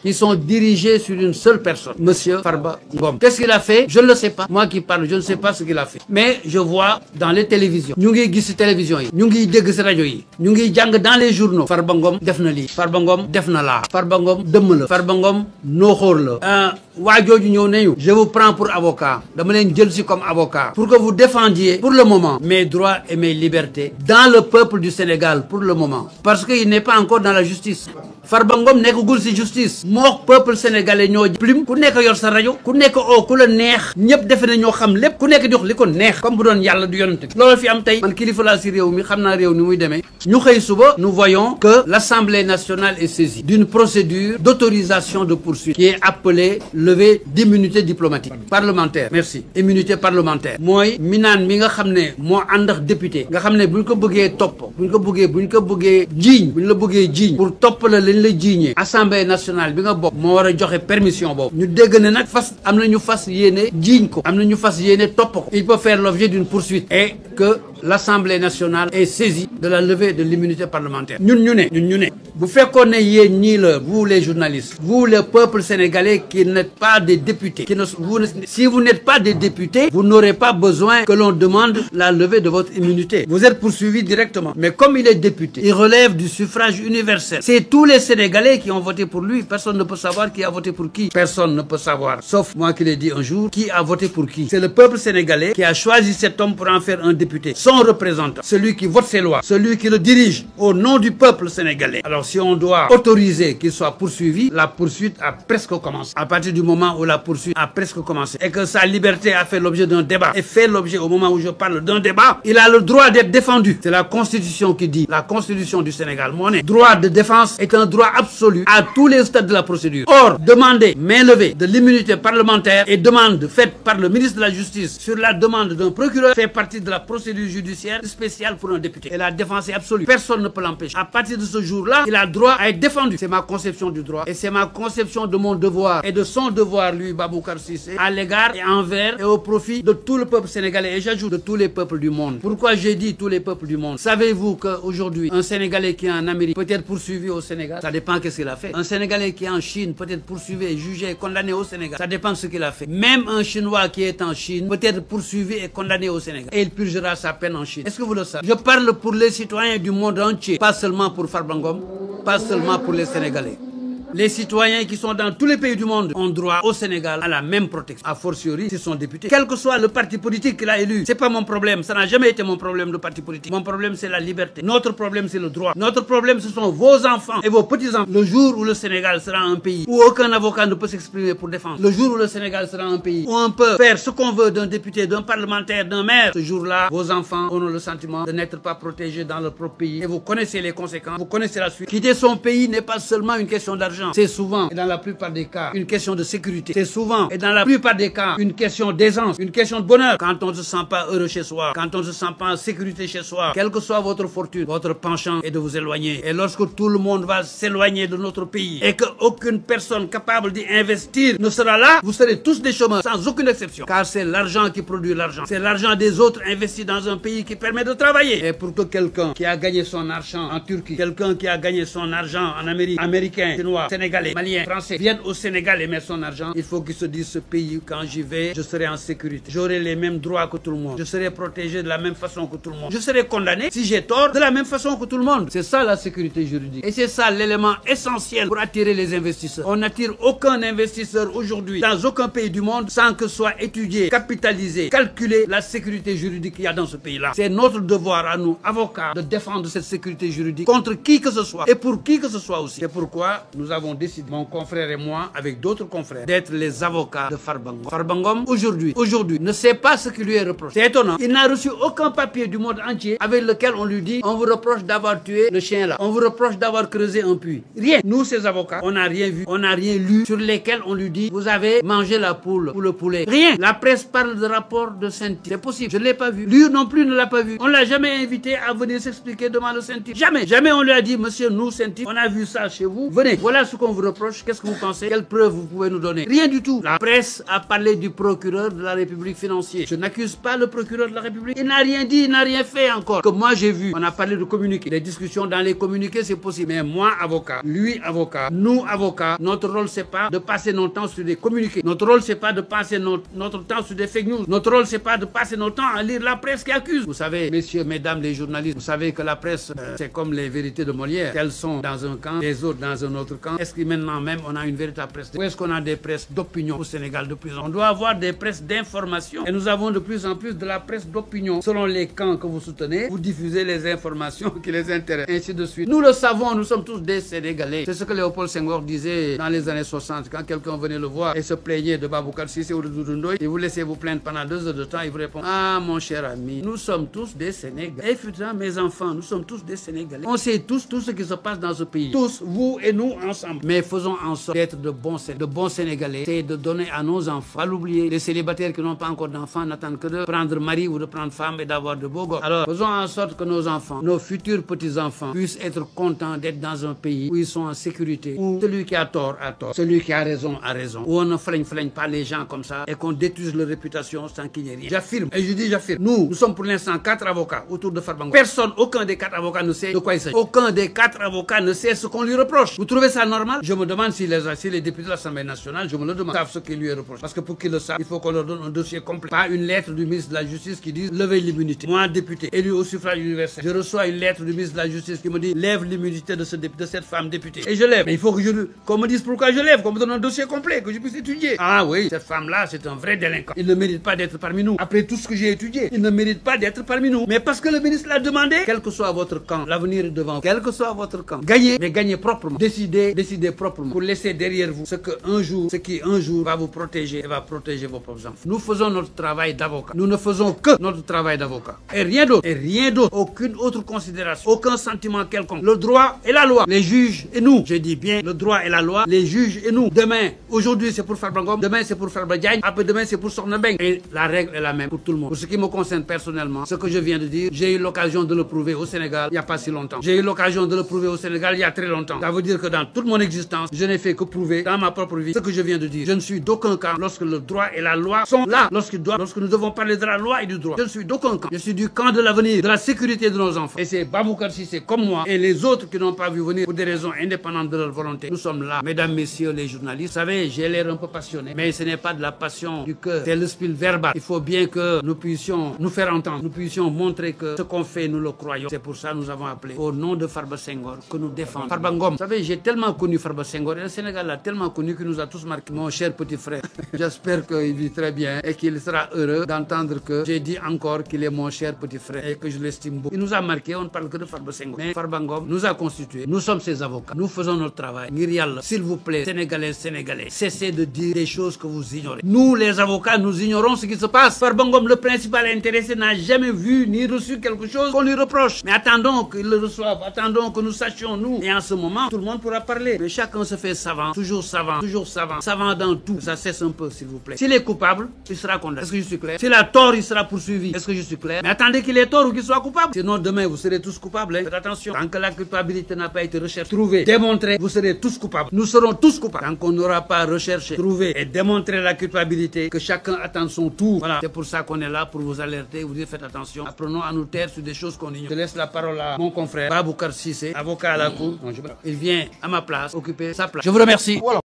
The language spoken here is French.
qui sont dirigés sur une seule personne, Monsieur Farba Ngom. Qu'est-ce qu'il a fait? Je ne le sais pas. Moi qui parle, je ne sais pas ce qu'il a fait. Mais je vois dans les télévisions, ñu ngi gis ci télévision yi, ñu ngi dégg ci rajo yi, ñu ngi jàng dans les journaux. Farba Ngom def na lii, Farba Ngom def na laa, Farba Ngom dëmm la, Farba Ngom nooxóor la. waa jooju ñëw nañu. Je vous prends pour avocat. dama leen jël ci comme avocat pour que vous défendiez pour le moment mes droits et mes libertés dans le peuple du Sénégal pour le moment. Parce qu'il n'est pas encore dans la justice. Farba Ngom nekkagul ci justice. moo peuple sénégalais ñoo plume ku nekk yor sa rajo ku nekk ku la neex ñëpp defe na ñoo xam lépp ku nekk di wax li ko neex comme bu doon yàlla du yonante loolu fi am tey man kilifa laa ci réew mi xam naa réew ni muy demee ñu xëy suba nous voyons que l'Assemblée nationale est saisie d'une procédure d'autorisation de poursuite qui est appelée levée d'immunité diplomatique parlementaire. Merci. Immunité parlementaire mooy minaan mi nga xam ne moo ànd ak député nga xam ne buñ ko bëggee topp buñ ko bëggee jiiñ buñ la bëggee jiiñ pour topp la la jiiñee assemblée nationale bi nga bokk moo war a joxe permission boobu ñu dégg ne nag am na ñu fas yéene jiiñ ko am na ñu fas yéene topp ko il peut faire l'objet d'une poursuite et que l'Assemblée nationale est saisie de la levée de l'immunité parlementaire. ñun ñu ne bu fekkoon ne yéen ñii la vous les journalistes vous le peuple sénégalais qui n'êtes pas des députés si vous n'êtes pas des députés vous n'aurez pas besoin que l'on demande la levée de votre immunité. Vous êtes poursuivi directement. Mais comme il est député, il relève du suffrage universel. C'est tous les Sénégalais qui ont voté pour lui. Personne ne peut savoir qui a voté pour qui. Personne ne peut savoir, sauf moi qui l'ai dit un jour, qui a voté pour qui. C'est le peuple sénégalais qui a choisi cet homme pour en faire un député. Son représentant, celui qui vote ses lois, celui qui le dirige au nom du peuple sénégalais. Alors si on doit autoriser qu'il soit poursuivi, la poursuite a presque commencé. À partir du moment où la poursuite a presque commencé et que sa liberté a fait l'objet d'un débat et fait l'objet au moment où je parle d'un débat, il a le droit d'être défendu. C'est la Constitution qui dit, la Constitution du Sénégal, mon droit de défense est un droit absolu à tous les stades de la procédure. Or, demander mainlevée de l'immunité parlementaire et demande faite par le ministre de la Justice sur la demande d'un procureur fait partie de la procédure judiciaire spéciale pour un député. Et la défense est absolue. Personne ne peut l'empêcher. À partir de ce jour-là, il a droit à être défendu. C'est ma conception du droit et c'est ma conception de mon devoir et de son devoir, lui, Baboucar Cissé, à l'égard et envers et au profit de tout le peuple sénégalais et j'ajoute de tous les peuples du monde. Pourquoi j'ai dit tous les peuples du monde? Savez-vous qu'aujourd'hui, un Sénégalais qui est en Amérique peut être poursuivi au Sénégal? Ça dépend de ce qu'il a fait. Un Sénégalais qui est en Chine peut être poursuivi, jugé et condamné au Sénégal. Ça dépend de ce qu'il a fait. Même un Chinois qui est en Chine peut être poursuivi et condamné au Sénégal. Et il purgera sa peine en Chine. Est-ce que vous le savez? Je parle pour les citoyens du monde entier, pas seulement pour Farba Ngom, pas seulement pour les Sénégalais. Les citoyens qui sont dans tous les pays du monde ont droit au Sénégal à la même protection. A fortiori, s'ils sont députés. Quel que soit le parti politique qu'il a élu, c'est pas mon problème. Ça n'a jamais été mon problème, le parti politique. Mon problème, c'est la liberté. Notre problème, c'est le droit. Notre problème, ce sont vos enfants et vos petits-enfants. Le jour où le Sénégal sera un pays où aucun avocat ne peut s'exprimer pour défendre. Le jour où le Sénégal sera un pays où on peut faire ce qu'on veut d'un député, d'un parlementaire, d'un maire. Ce jour-là, vos enfants auront le sentiment de n'être pas protégés dans leur propre pays. Et vous connaissez les conséquences. Vous connaissez la suite. Quitter son pays n'est pas seulement une question d'argent. C'est souvent, et dans la plupart des cas, une question de sécurité. C'est souvent, et dans la plupart des cas, une question d'aisance, une question de bonheur. Quand on ne se sent pas heureux chez soi, quand on ne se sent pas en sécurité chez soi, quelle que soit votre fortune, votre penchant est de vous éloigner. Et lorsque tout le monde va s'éloigner de notre pays et qu'aucune personne capable d'y investir ne sera là, vous serez tous des chômeurs, sans aucune exception. Car c'est l'argent qui produit l'argent. C'est l'argent des autres investi dans un pays qui permet de travailler. Et pour que quelqu'un qui a gagné son argent en Turquie, quelqu'un qui a gagné son argent en Amérique, américain, chinois, sénégalais, maliens, français, viennent au Sénégal et mettent son argent, il faut qu'ils se disent ce pays, quand j'y vais, je serai en sécurité. J'aurai les mêmes droits que tout le monde. Je serai protégé de la même façon que tout le monde. Je serai condamné, si j'ai tort, de la même façon que tout le monde. C'est ça la sécurité juridique. Et c'est ça l'élément essentiel pour attirer les investisseurs. On n'attire aucun investisseur aujourd'hui dans aucun pays du monde sans que soit étudié, capitalisé, calculé la sécurité juridique qu'il y a dans ce pays-là. C'est notre devoir à nous, avocats, de défendre cette sécurité juridique contre qui que ce soit et pour qui que ce soit aussi. C'est pourquoi nous avons décidé, mon confrère et moi, avec d'autres confrères, d'être les avocats de Farba Ngom. Farba Ngom, aujourd'hui, ne sait pas ce qui lui est reproché. C'est étonnant. Il n'a reçu aucun papier du monde entier avec lequel on lui dit, on vous reproche d'avoir tué le chien là. On vous reproche d'avoir creusé un puits. Rien. Nous, ces avocats, on n'a rien vu, on n'a rien lu sur lesquels on lui dit, vous avez mangé la poule ou le poulet. Rien. La presse parle de rapport de Saint-Tyr. C'est possible. Je ne l'ai pas vu. Lui non plus ne l'a pas vu. On l'a jamais invité à venir s'expliquer devant le Saint-Tyr. Jamais. Jamais on lui a dit, monsieur, nous, Saint-Tyr, on a vu ça chez vous. Venez. Voilà ce qu'on vous reproche, qu'est-ce que vous pensez? Quelles preuves vous pouvez nous donner? Rien du tout. La presse a parlé du procureur de la République financier. Je n'accuse pas le procureur de la République. Il n'a rien dit, il n'a rien fait encore. Que moi j'ai vu, on a parlé de communiqués. Les discussions dans les communiqués, c'est possible. Mais moi, avocat, lui, avocat, nous, avocats, notre rôle, c'est pas de passer notre temps sur des communiqués. Notre rôle, c'est pas de passer notre temps sur des fake news. Notre rôle, c'est pas de passer notre temps à lire la presse qui accuse. Vous savez, messieurs, mesdames, les journalistes, vous savez que la presse, c'est comme les vérités de Molière. Elles sont dans un camp, les autres dans un autre camp. Est-ce que maintenant même, on a une véritable presse? Ou est-ce qu'on a des presses d'opinion au Sénégal de plus en plus? On doit avoir des presses d'information. Et nous avons de plus en plus de la presse d'opinion. Selon les camps que vous soutenez, vous diffusez les informations qui les intéressent. Ainsi de suite. Nous le savons, nous sommes tous des Sénégalais. C'est ce que Léopold Senghor disait dans les années 60, quand quelqu'un venait le voir et se plaignait de Baboucar Sissé ou de Doudou Ndoye, et vous laissez vous plaindre pendant 2 heures de temps, il vous répond: ah mon cher ami, nous sommes tous des Sénégalais. Et putain, mes enfants, nous sommes tous des Sénégalais. On sait tous tout ce qui se passe dans ce pays. Tous, vous et nous ensemble. Mais faisons en sorte d'être de bons Sénégalais. C'est de donner à nos enfants, pas l'oublier. Les célibataires qui n'ont pas encore d'enfants n'attendent que de prendre mari ou de prendre femme et d'avoir de beaux gosses. Alors, faisons en sorte que nos enfants, nos futurs petits-enfants, puissent être contents d'être dans un pays où ils sont en sécurité, où celui qui a tort, celui qui a raison, où on ne flingue pas les gens comme ça et qu'on détruise leur réputation sans qu'il n'y ait rien. J'affirme, et je dis j'affirme, nous sommes pour l'instant 4 avocats autour de Farba Ngom. Personne, aucun des 4 avocats ne sait de quoi il s'agit. Aucun des 4 avocats ne sait ce qu'on lui reproche. Vous trouvez ça normal? Je me demande si les députés de l'Assemblée nationale, je me le demande, savent ce qu'il lui est reproché. Parce que pour qu'ils le savent, il faut qu'on leur donne un dossier complet. Pas une lettre du ministre de la Justice qui dit levez l'immunité. Moi, député, élu au suffrage universel, je reçois une lettre du ministre de la Justice qui me dit lève l'immunité de cette femme députée. Et je lève. Mais il faut que qu'on me dise pourquoi je lève, qu'on me donne un dossier complet, que je puisse étudier. Ah oui, cette femme-là, c'est un vrai délinquant. Il ne mérite pas d'être parmi nous. Après tout ce que j'ai étudié, il ne mérite pas d'être parmi nous. Mais parce que le ministre l'a demandé, quel que soit votre camp, l'avenir est devant vous. Quel que soit votre camp, gagnez, mais gagnez proprement. Décidez proprement. Pour laisser derrière vous ce qui un jour va vous protéger et va protéger vos propres enfants. Nous faisons notre travail d'avocat. Nous ne faisons que notre travail d'avocat. Et rien d'autre. Et rien d'autre. Aucune autre considération. Aucun sentiment quelconque. Le droit et la loi. Les juges et nous. Je dis bien le droit et la loi. Les juges et nous. Demain, aujourd'hui c'est pour Farba Ngom. Demain c'est pour Farba Diagne. Après demain c'est pour Sokhna Mbengue. Et la règle est la même pour tout le monde. Pour ce qui me concerne personnellement, ce que je viens de dire, j'ai eu l'occasion de le prouver au Sénégal il n'y a pas si longtemps. J'ai eu l'occasion de le prouver au Sénégal il y a très longtemps. Ça veut dire que dans toute mon existence, je n'ai fait que prouver dans ma propre vie ce que je viens de dire. Je ne suis d'aucun camp lorsque le droit et la loi sont là. Lorsque nous devons parler de la loi et du droit. Je ne suis d'aucun camp. Je suis du camp de l'avenir, de la sécurité de nos enfants. Et c'est Baboucar Sissé comme moi et les autres qui n'ont pas vu venir pour des raisons indépendantes de leur volonté. Nous sommes là. Mesdames, messieurs les journalistes, vous savez, j'ai l'air un peu passionné, mais ce n'est pas de la passion du cœur. C'est le spiel verbal. Il faut bien que nous puissions nous faire entendre. Nous puissions montrer que ce qu'on fait, nous le croyons. C'est pour ça que nous avons appelé au nom de Farba Senghor que nous défendons. Farba Ngom. Vous savez, j'ai tellement connu Farba Senghor et le Sénégal l'a tellement connu qu'il nous a tous marqué. Mon cher petit frère, j'espère qu'il vit très bien et qu'il sera heureux d'entendre que j'ai dit encore qu'il est mon cher petit frère et que je l'estime beaucoup. Il nous a marqué, on ne parle que de Farba Senghor. Mais Farba Ngom nous a constitué. Nous sommes ses avocats. Nous faisons notre travail. Ngir Yalla, s'il vous plaît, Sénégalais, Sénégalais, cessez de dire des choses que vous ignorez. Nous, les avocats, nous ignorons ce qui se passe. Farba Ngom, le principal intéressé, n'a jamais vu ni reçu quelque chose qu'on lui reproche. Mais attendons qu'il le reçoive. Attendons que nous sachions, nous. Et en ce moment, tout le monde pourra parler. Mais chacun se fait savant, toujours savant, toujours savant. Savant dans tout. Ça cesse un peu, s'il vous plaît. S'il est coupable, il sera condamné. Est-ce que je suis clair? S'il a tort, il sera poursuivi. Est-ce que je suis clair? Mais attendez qu'il ait tort ou qu'il soit coupable. Sinon, demain, vous serez tous coupables. Hein. Faites attention. Tant que la culpabilité n'a pas été recherchée, trouvée, démontrée, vous serez tous coupables. Nous serons tous coupables. Tant qu'on n'aura pas recherché, trouvé et démontré la culpabilité, que chacun attende son tour. Voilà. C'est pour ça qu'on est là, pour vous alerter, vous dire faites attention. Apprenons à nous taire sur des choses qu'on ignore. Je laisse la parole à mon confrère Baboucar Sissé, avocat à la cour. Il vient à ma place, occuper sa place. Je vous remercie. Voilà.